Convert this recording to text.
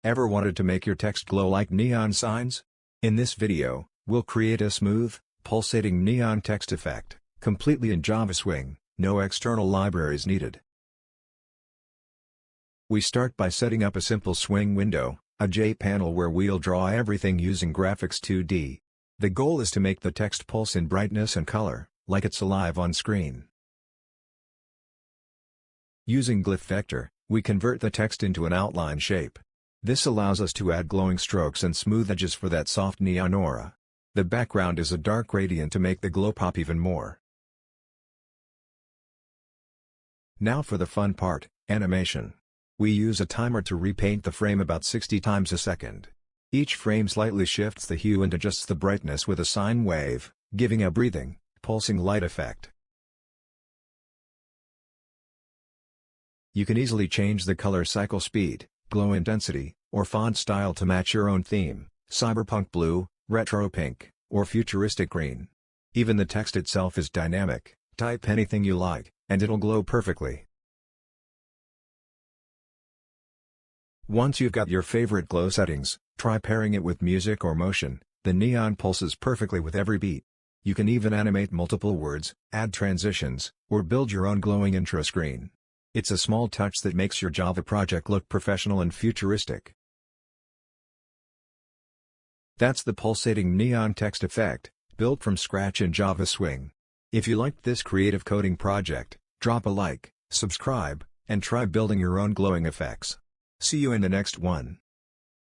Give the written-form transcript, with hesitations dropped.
Ever wanted to make your text glow like neon signs? In this video, we'll create a smooth, pulsating neon text effect, completely in Java Swing, no external libraries needed. We start by setting up a simple swing window, a J panel where we'll draw everything using Graphics2D. The goal is to make the text pulse in brightness and color, like it's alive on screen. Using Glyph Vector, we convert the text into an outline shape. This allows us to add glowing strokes and smooth edges for that soft neon aura. The background is a dark gradient to make the glow pop even more. Now for the fun part, animation. We use a timer to repaint the frame about 60 times a second. Each frame slightly shifts the hue and adjusts the brightness with a sine wave, giving a breathing, pulsing light effect. You can easily change the color cycle speed, glow intensity, or font style to match your own theme, cyberpunk blue, retro pink, or futuristic green. Even the text itself is dynamic. Type anything you like, and it'll glow perfectly. Once you've got your favorite glow settings, try pairing it with music or motion. The neon pulses perfectly with every beat. You can even animate multiple words, add transitions, or build your own glowing intro screen. It's a small touch that makes your Java project look professional and futuristic. That's the pulsating neon text effect, built from scratch in Java Swing. If you liked this creative coding project, drop a like, subscribe, and try building your own glowing effects. See you in the next one.